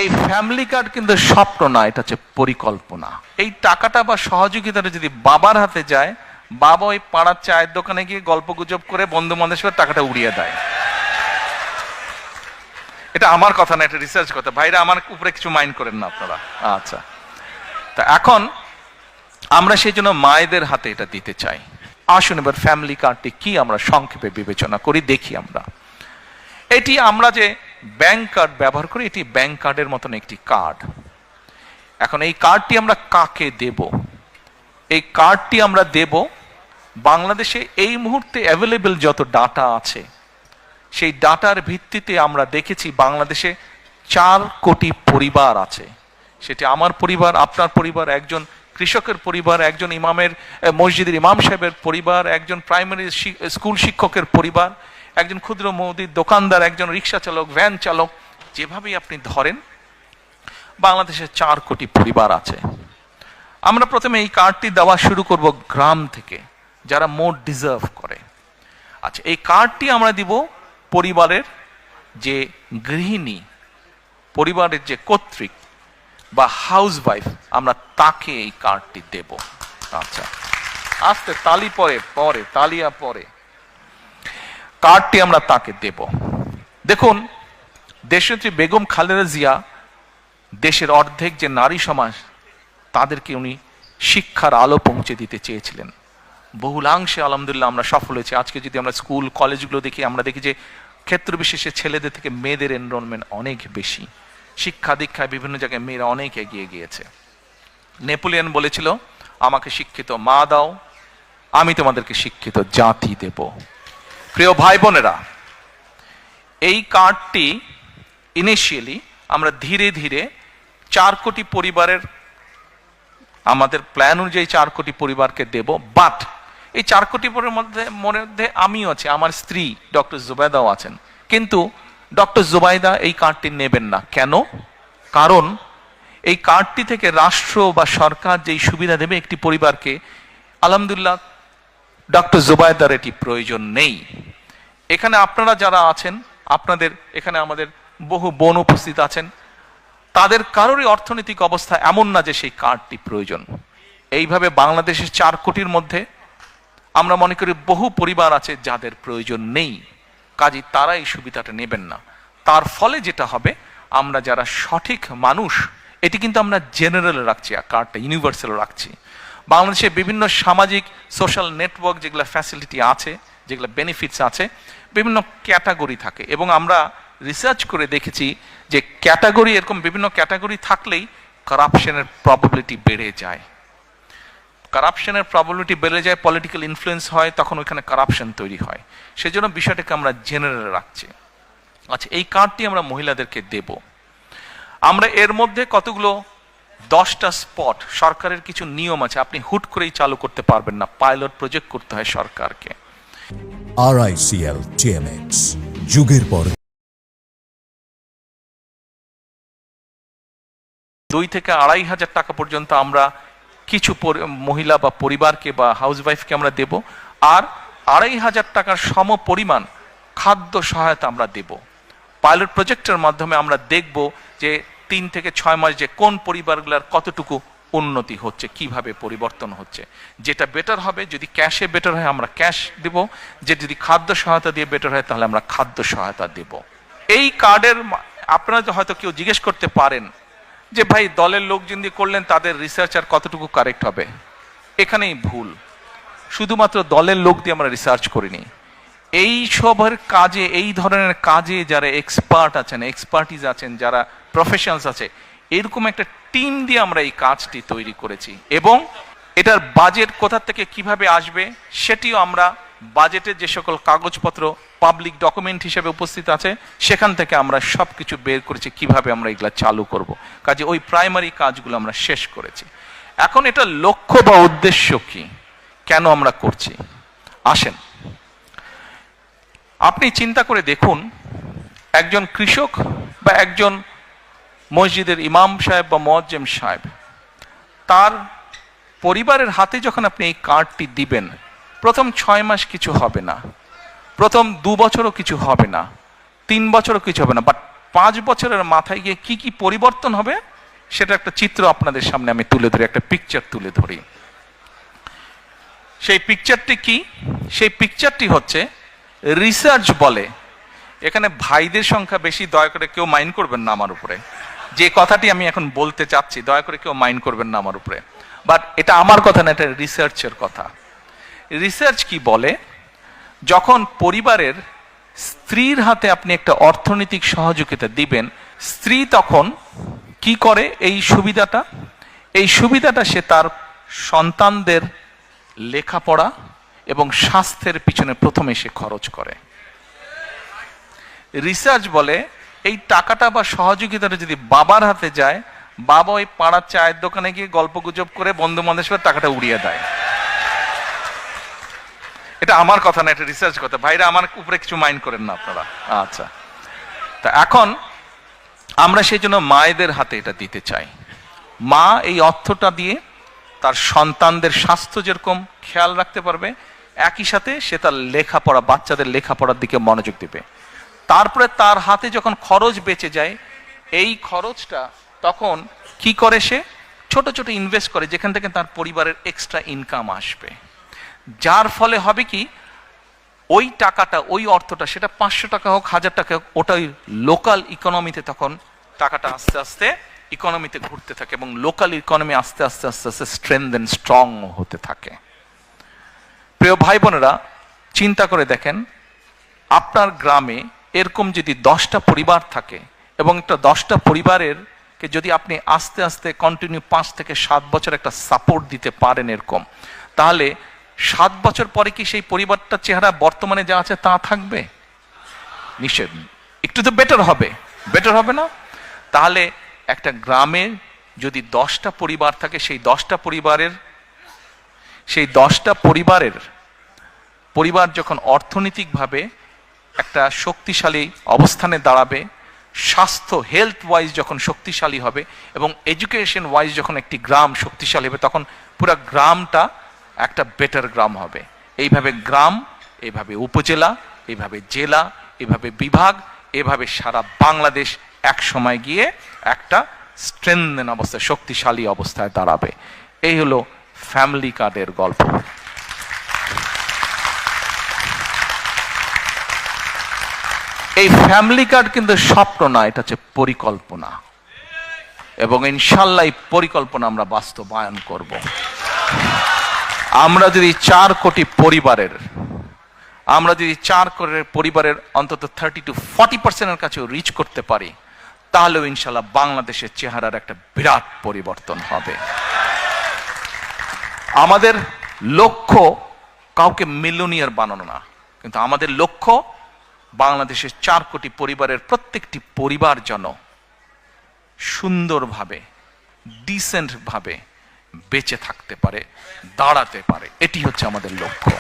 এই family card কিন্তু স্বপ্ন না, এটা হচ্ছে পরিকল্পনা। এই টাকাটা বা সহযোগিতাটা যদি বাবার হাতে যায়, বাবা ওই পাড়ার চায়ের দোকানে গিয়ে গল্প গুজব করে বন্ধু বান্ধবের টাকাটা উড়িয়ে দেয়। এটা আমার কথা না, এটা রিসার্চ কথা। ভাইরা আমার উপরে কিছু মাইন্ড করেন না আপনারা। আচ্ছা, তা এখন আমরা সেই জন্য মায়েদের হাতে এটা দিতে চাই। আসুন এবার ফ্যামিলি কার্ডটি কি আমরা সংক্ষেপে বিবেচনা করি, দেখি আমরা। এটি আমরা যে ব্যাংক কার্ড ব্যবহার করি, এটি ব্যাংক কার্ডের মতন একটি কার্ড। এখন এই কার্ডটি আমরা কাকে দেব? এই কার্ডটি আমরা দেব বাংলাদেশে এই মুহূর্তে অ্যাভেলেবল যত ডাটা আছে, সেই ডাটার ভিত্তিতে আমরা দেখেছি বাংলাদেশে 4 কোটি পরিবার আছে। সেটি আমার পরিবার, আপনার পরিবার, একজন কৃষকের পরিবার, একজন ইমামের মসজিদের ইমাম সাহেবের পরিবার, একজন প্রাইমারি স্কুল শিক্ষকের পরিবার, একজন ক্ষুদ্র মুদির দোকানদার, একজন রিক্সা চালক, ভ্যান চালক, যেভাবেই আপনি ধরেন বাংলাদেশে 4 কোটি পরিবার আছে। আমরা প্রথমে এই কার্ডটি দেওয়া শুরু করব গ্রাম থেকে, যারা মোর ডিজার্ভ করে। আচ্ছা, এই কার্ডটি আমরা দিব পরিবারের যে গৃহিণী, পরিবারের যে কর্ত্রী বা হাউস ওয়াইফ, আমরা তাকে এই কার্ডটি দেব। আচ্ছা, আস্তে তালি পরে তালিয়া পরে কার্ডটি আমরা তাকে দেব। দেখুন, দেশনেত্রী বেগম খালেদা জিয়া দেশের অর্ধেক যে নারী সমাজ, তাদেরকে উনি শিক্ষার আলো পৌঁছে দিতে চেয়েছিলেন। বহুলাংশে আলহামদুলিল্লাহ আমরা সফল হয়েছি। আজকে যদি আমরা স্কুল কলেজগুলো দেখি, আমরা দেখি যে ক্ষেত্র বিশেষে ছেলেদের থেকে মেয়েদের এনরোলমেন্ট অনেক বেশি। শিক্ষা দীক্ষায় বিভিন্ন জায়গায় মেয়েরা অনেক এগিয়ে গিয়েছে। নেপোলিয়ন বলেছিল, আমাকে শিক্ষিত মা দাও, আমি তোমাদেরকে শিক্ষিত জাতি দেব। প্রিয় ভাই বোনেরা, এই কার্ডটি ইনিশিয়ালি আমরা ধীরে ধীরে 4 কোটি পরিবারের, আমাদের প্ল্যান অনুযায়ী 4 কোটি পরিবারকে দেব। বাট এই 4 কোটি পরিবারের মধ্যে আমিও আছি, আমার স্ত্রী ডক্টর জুবাইদাও আছেন। কিন্তু ডক্টর জুবাইদা এই কার্ডটি নেবেন না। কেন? কারণ এই কার্ডটি থেকে রাষ্ট্র বা সরকার যেই সুবিধা দেবে একটি পরিবারকে, আলহামদুলিল্লাহ ডক্টর জুবাইদার এটি প্রয়োজন নেই। এখানে আপনারা যারা আছেন, আপনাদের এখানে আমাদের বহু বোন উপস্থিত আছেন, তাদের কারোরই অর্থনৈতিক অবস্থা এমন না যে সেই কার্ডটি প্রয়োজন। এইভাবে বাংলাদেশের 4 কোটির মধ্যে আমরা মনে করি বহু পরিবার আছে যাদের প্রয়োজন নেই, কাজেই তারা এই সুবিধাটা নেবেন না। তার ফলে যেটা হবে, আমরা যারা সঠিক মানুষ, এটি কিন্তু আমরা জেনারেল রাখছি, কার্ডটা ইউনিভার্সাল রাখছি। বাংলাদেশে বিভিন্ন সামাজিক সোশ্যাল নেটওয়ার্ক যেগুলো ফ্যাসিলিটি আছে, যেগুলো বেনিফিটস আছে, বিভিন্ন ক্যাটাগরি থাকে। এবং আমরা রিসার্চ করে দেখেছি যে ক্যাটাগরি, এরকম বিভিন্ন ক্যাটাগরি থাকলেই কারাপশনের প্রবাবিলিটি বেড়ে যায়। কারাপশনের প্রবাবিলিটি বেড়ে যায়, পলিটিক্যাল ইনফ্লুয়েন্স হয়, তখন ওইখানে কারাপশন তৈরি হয়। সেজন্য বিষয়টাকে আমরা জেনারেল রাখছি। আচ্ছা, এই কার্ডটি আমরা মহিলাদেরকে দেব। আমরা এর মধ্যে কতগুলো 10টা স্পট, সরকারের কিছু নিয়ম আছে, আপনি হুট করেই চালু করতে পারবেন না, পাইলট প্রজেক্ট করতে হয় সরকারকে। RICL TMX, যুগের পর 2 থেকে 2,500 টাকা পর্যন্ত আমরা কিছু মহিলা বা পরিবারকে বা হাউসওয়াইফকে আমরা দেব। আর 2,500 টাকার সম পরিমাণ খাদ্য সহায়তা আমরা দেব। পাইলট প্রজেক্টের মাধ্যমে আমরা দেখব যে 3 থেকে 6 মাস যে কোন পরিবারগুলোর কতটুকু উন্নতি হচ্ছে, কিভাবে পরিবর্তন হচ্ছে। যেটা বেটার হবে, যদি ক্যাশে বেটার হয় আমরা ক্যাশ দেব, যে যদি খাদ্য সহায়তা দিয়ে বেটার হয় তাহলে আমরা খাদ্য সহায়তা দেব। এই কার্ডের আপনারা হয়তো কেউ জিজ্ঞেস করতে পারেন যে ভাই, দলের লোকজন দিয়ে করলেন, তাদের রিসার্চ আর কতটুকু কারেক্ট হবে? এখানেই ভুল। শুধুমাত্র দলের লোক দিয়ে আমরা রিসার্চ করিনি। এই সবের কাজে, এই ধরনের কাজে যারা এক্সপার্ট আছেন, এক্সপার্টিজ আছেন, যারা প্রফেশনালস আছে, এরকম একটা টিম দিয়ে আমরা এই কাজটি তৈরি করেছি। এবং এটার বাজেট কোথা থেকে কিভাবে আসবে সেটিও আমরা বাজেটের যে সকল কাগজপত্র পাবলিক ডকুমেন্ট হিসেবে উপস্থিত আছে, সেখান থেকে আমরা সবকিছু বের করেছি কিভাবে আমরা এগুলা চালু করব। কাজে ওই প্রাইমারি কাজগুলো আমরা শেষ করেছি। এখন এটা লক্ষ্য বা উদ্দেশ্য কি, কেন আমরা করছি, আসেন আপনি চিন্তা করে দেখুন। একজন কৃষক বা একজন মসজিদের ইমাম সাহেব বা মুয়াজ্জিম সাহেব, তার পরিবারের হাতে যখন আপনি এই কার্ডটি দিবেন, প্রথম 6 মাস কিছু হবে না, প্রথম 2 বছরও কিছু হবে না, 3 বছরও কিছু হবে না, বাট 5 বছরের মাথায় গিয়ে কি কি পরিবর্তন হবে সেটা একটা চিত্র আপনাদের সামনে আমি তুলে ধরি, একটা পিকচার তুলে ধরি। সেই পিকচারটি কি? সেই পিকচারটি হচ্ছে, রিসার্চ বলে, এখানে ভাইদের সংখ্যা বেশি, দয়া করে কেউ মাইন্ড করবেন না আমার উপরে, যে কথাটি আমি এখন বলতে চাচ্ছি দয়া করে কেউ মাইন্ড করবেন না আমার উপরে, বাট এটা আমার কথা না, এটা রিসার্চের কথা। রিসার্চ কি বলে, যখন পরিবারের স্ত্রীর হাতে আপনি একটা অর্থনৈতিক সহযোগিতা দিবেন, স্ত্রী তখন কি করে, এই সুবিধাটা সে তার সন্তানদের লেখাপড়া এবং স্বাস্থ্যের পিছনে প্রথমে সে খরচ করে। রিসার্চ বলে এই টাকাটা বা সহযোগিতাটা যদি বাবার হাতে যায়, বাবা ওই পাড়ার চায়ের দোকানে গিয়ে গল্পগুজব করে বন্ধু বান্ধবের টাকাটা উড়িয়ে দেয়। এটা আমার কথা না, এটা রিসার্চ কথা। ভাইরা আমার উপরে কিছু মাইন্ড করেন না আপনারা। আচ্ছা, তা এখন আমরা সেই জন্য মায়েদের হাতে এটা দিতে চাই। মা এই অর্থটা দিয়ে তার সন্তানদের স্বাস্থ্য যেরকম খেয়াল রাখতে পারবে, একই সাথে সে তার লেখাপড়া, বাচ্চাদের লেখাপড়ার দিকে মনোযোগ দেবে। তারপরে তার হাতে যখন খরচ বেঁচে যায়, এই খরচটা তখন কি করে, সে ছোট ছোট ইনভেস্ট করে, যেখান থেকে তার পরিবারের এক্সট্রা ইনকাম আসবে। যার ফলে হবে কি, ওই টাকাটা, ওই অর্থটা, সেটা 500 টাকা হোক, 1000 টাকা হোক, ওটাই লোকাল ইকোনমিতে তখন টাকাটা আস্তে আস্তে ইকোনমিতে ঘুরতে থাকে এবং লোকাল ইকোনমি আস্তে আস্তে আস্তে আস্তে স্ট্রেংথ স্ট্রং হতে থাকে। প্রিয় ভাই বোনেরা, চিন্তা করে দেখেন, আপনার গ্রামে এরকম যদি 10টা পরিবার থাকে এবং একটা 10টা পরিবারের কে যদি আপনি আস্তে আস্তে কন্টিনিউ 5 থেকে 7 বছর একটা সাপোর্ট দিতে পারেন এরকম, তাহলে 7 বছর পরে কি সেই পরিবারটার চেহারা বর্তমানে যা আছে তা থাকবে? নিশ্চয় একটু তো বেটার হবে না? তাহলে একটা গ্রামে যদি 10টা পরিবার থাকে, সেই 10টা পরিবার যখন অর্থনৈতিকভাবে একটা শক্তিশালী অবস্থানে দাঁড়াবে, স্বাস্থ্য হেলথ ওয়াইজ যখন শক্তিশালী হবে এবং এডুকেশন ওয়াইজ যখন একটি গ্রাম শক্তিশালী হবে, তখন পুরো গ্রামটা একটা বেটার গ্রাম হবে। এইভাবে গ্রাম, এইভাবে উপজেলা, এইভাবে জেলা, এইভাবে বিভাগ, এভাবে সারা বাংলাদেশ এক সময় গিয়ে একটা স্ট্রেংথেন অবস্থায়, শক্তিশালী অবস্থায় দাঁড়াবে। এই হলো ফ্যামিলি কার্ডের গল্প। এই ফ্যামিলি কার্ড কিন্তু স্বপ্ন না, এটা হচ্ছে পরিকল্পনা, এবং ইনশাল্লাহ এই পরিকল্পনা আমরা বাস্তবায়ন করব। আমরা যদি 4 কোটি পরিবারের অন্তত 30 to 40% কাছে রিচ করতে পারি, তাহলেও ইনশাল্লাহ বাংলাদেশের চেহারার একটা বিরাট পরিবর্তন হবে। আমাদের লক্ষ্য কাউকে মিলিয়নিয়ার বানানো না, কিন্তু আমাদের লক্ষ্য বাংলাদেশের 4 কোটি পরিবারের প্রত্যেকটি পরিবার যেন সুন্দরভাবে, ডিসেন্ট ভাবে বেঁচে থাকতে পারে, দাঁড়াতে পারে। এটি হচ্ছে আমাদের লক্ষ্য।